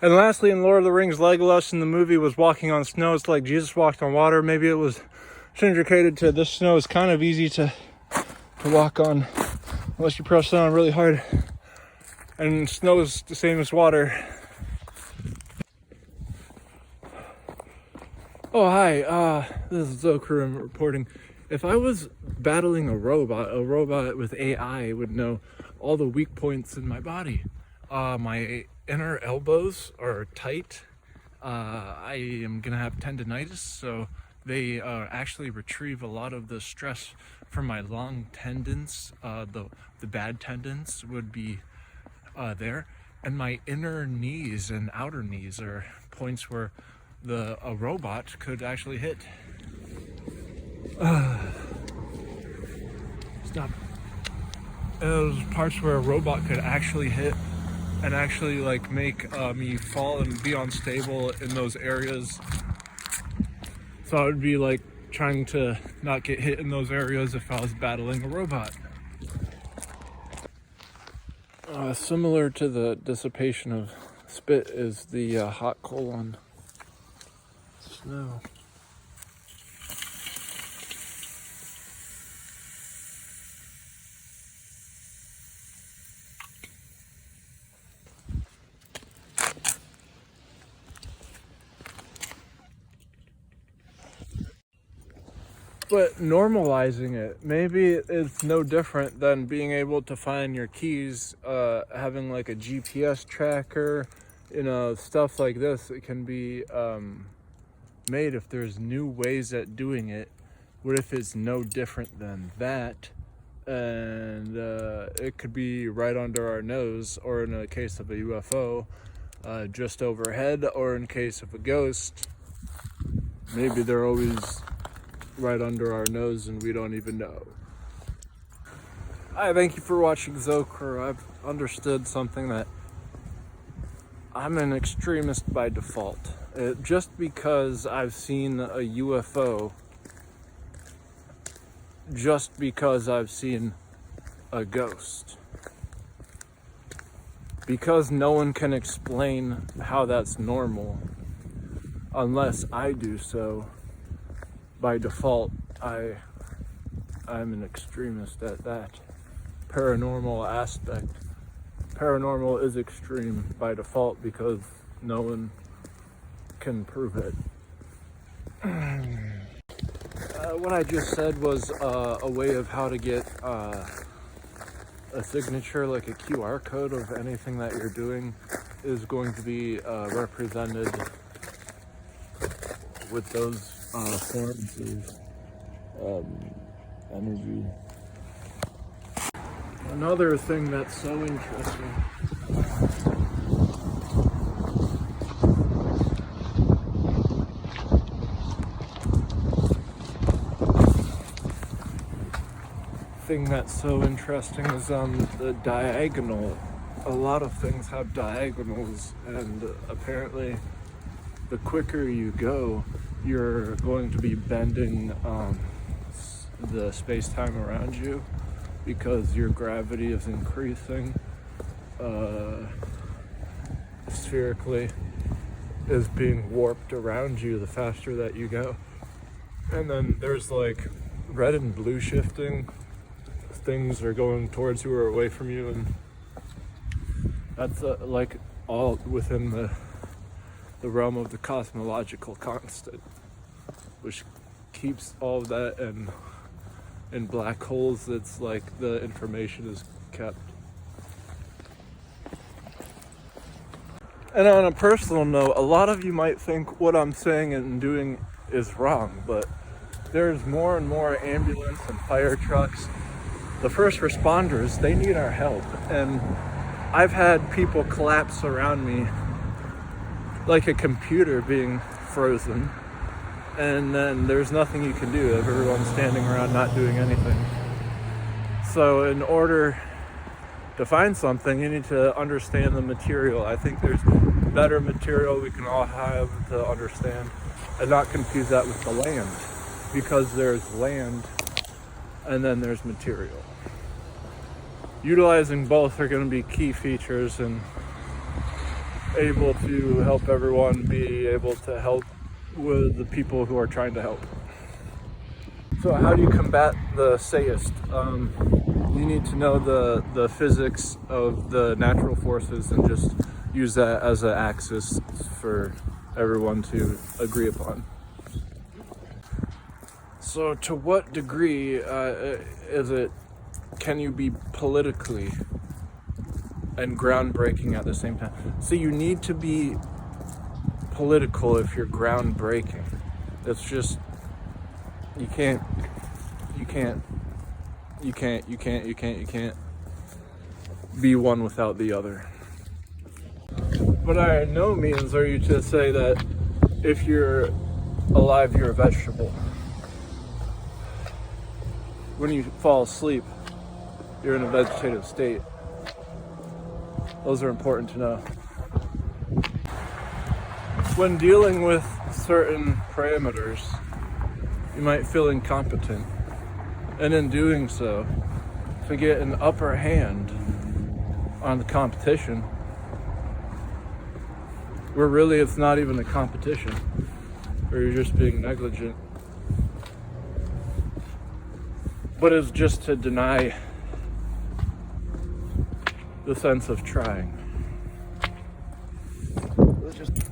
And lastly, in Lord of the Rings, Legolas in the movie was walking on snow. It's like Jesus walked on water. Maybe it was syndicated to this snow is kind of easy to walk on unless you press down really hard. And snow is the same as water. Oh, hi. This is Zokru reporting. If I was battling a robot with AI would know all the weak points in my body. My inner elbows are tight. I am gonna have tendonitis, so they actually retrieve a lot of the stress from my long tendons. The bad tendons would be there, and my inner knees and outer knees are points where a robot could actually hit. Stop. Those parts where a robot could actually hit and actually like make me fall and be unstable in those areas. So I would be like trying to not get hit in those areas if I was battling a robot. Similar to the dissipation of spit is the hot coal on snow. But normalizing it, maybe it's no different than being able to find your keys, having like a GPS tracker, stuff like this. It can be made if there's new ways at doing it. What if it's no different than that? And it could be right under our nose, or in a case of a UFO, just overhead, or in case of a ghost, maybe they're always right under our nose and we don't even know. Hi, thank you for watching Zokru. I've understood something that I'm an extremist by default. Just because I've seen a UFO, just because I've seen a ghost, because no one can explain how that's normal unless I do so. By default, I'm an extremist at that paranormal aspect. Paranormal is extreme by default because no one can prove it. What I just said was a way of how to get a signature, like a QR code of anything that you're doing, is going to be represented with those forms of energy. Another thing that's so interesting is the diagonal. A lot of things have diagonals, and apparently the quicker you go, you're going to be bending the space-time around you because your gravity is increasing spherically, is being warped around you the faster that you go. And then there's like red and blue shifting. Things are going towards you or away from you, and that's like all within the realm of the cosmological constant, which keeps all of that in black holes. It's like the information is kept. And on a personal note, a lot of you might think what I'm saying and doing is wrong, but there's more and more ambulance and fire trucks. The first responders, they need our help, and I've had people collapse around me like a computer being frozen, and then there's nothing you can do. Everyone's standing around not doing anything. So in order to find something, you need to understand the material. I think there's better material we can all have to understand, and not confuse that with the land, because there's land and then there's material. Utilizing both are going to be key features in able to help everyone be able to help with the people who are trying to help. So how do you combat the sayist? You need to know the physics of the natural forces and just use that as an axis for everyone to agree upon. So to what degree can you be politically and groundbreaking at the same time? So you need to be political if you're groundbreaking. It's just, you can't be one without the other. But by no means are you to say that if you're alive, you're a vegetable. When you fall asleep, you're in a vegetative state. Those are important to know. When dealing with certain parameters, you might feel incompetent, and in doing so, to get an upper hand on the competition, where really it's not even a competition, or you're just being negligent, but it's just to deny the sense of trying.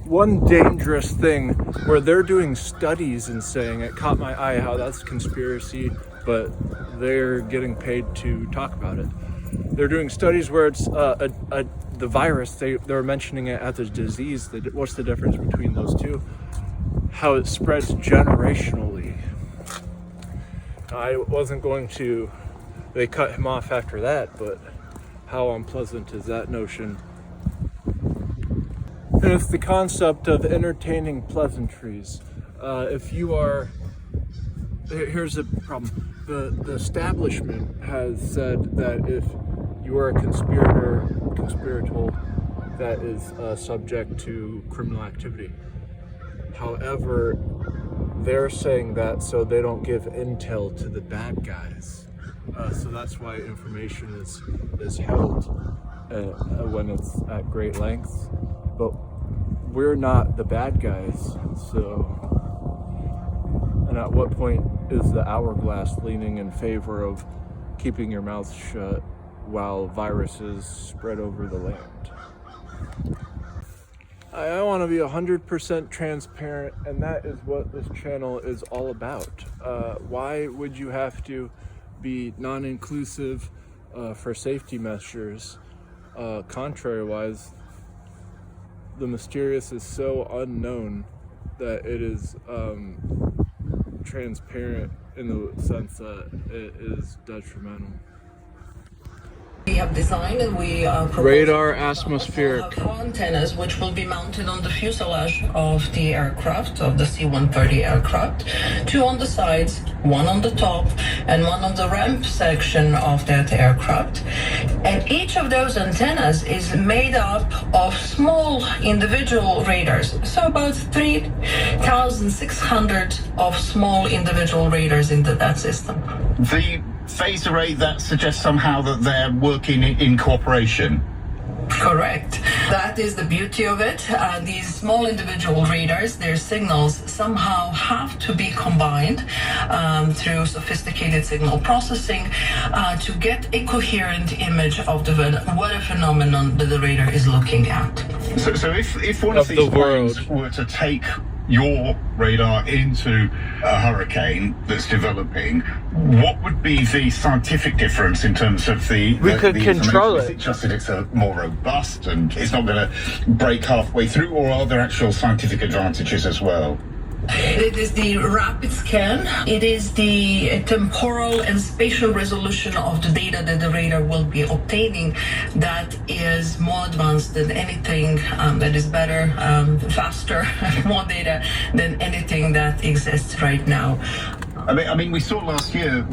One dangerous thing where they're doing studies and saying, it caught my eye how that's conspiracy, but they're getting paid to talk about it. They're doing studies where it's the virus, they're mentioning it as a disease. What's the difference between those two? How it spreads generationally. I wasn't going to, they cut him off after that, but how unpleasant is that notion? And it's the concept of entertaining pleasantries. If you are, here's the problem. The establishment has said that if you are a conspirator, that is subject to criminal activity. However, they're saying that so they don't give intel to the bad guys. So that's why information is held when it's at great lengths. But we're not the bad guys, so. And at what point is the hourglass leaning in favor of keeping your mouth shut while viruses spread over the land? I want to be 100% transparent, and that is what this channel is all about. Why would you have to be non-inclusive for safety measures? Contrary-wise, the mysterious is so unknown that it is transparent in the sense that it is detrimental. We have designed and we radar atmospheric antennas which will be mounted on the fuselage of the aircraft, of the C-130 aircraft, two on the sides, one on the top, and one on the ramp section of that aircraft. And each of those antennas is made up of small individual radars, so about 3,600 of small individual radars into that system. The phased array, that suggests somehow that they're working in cooperation. Correct. That is the beauty of it. These small individual radars, their signals somehow have to be combined through sophisticated signal processing to get a coherent image of what a phenomenon that the radar is looking at. So if one of these planes were to take your radar into a hurricane that's developing, what would be the scientific difference in terms of the control it? Is it just that it's more robust and it's not going to break halfway through, or are there actual scientific advantages as well? It is the rapid scan. It is the temporal and spatial resolution of the data that the radar will be obtaining that is more advanced than anything, that is better, faster, more data than anything that exists right now. I mean, we saw last year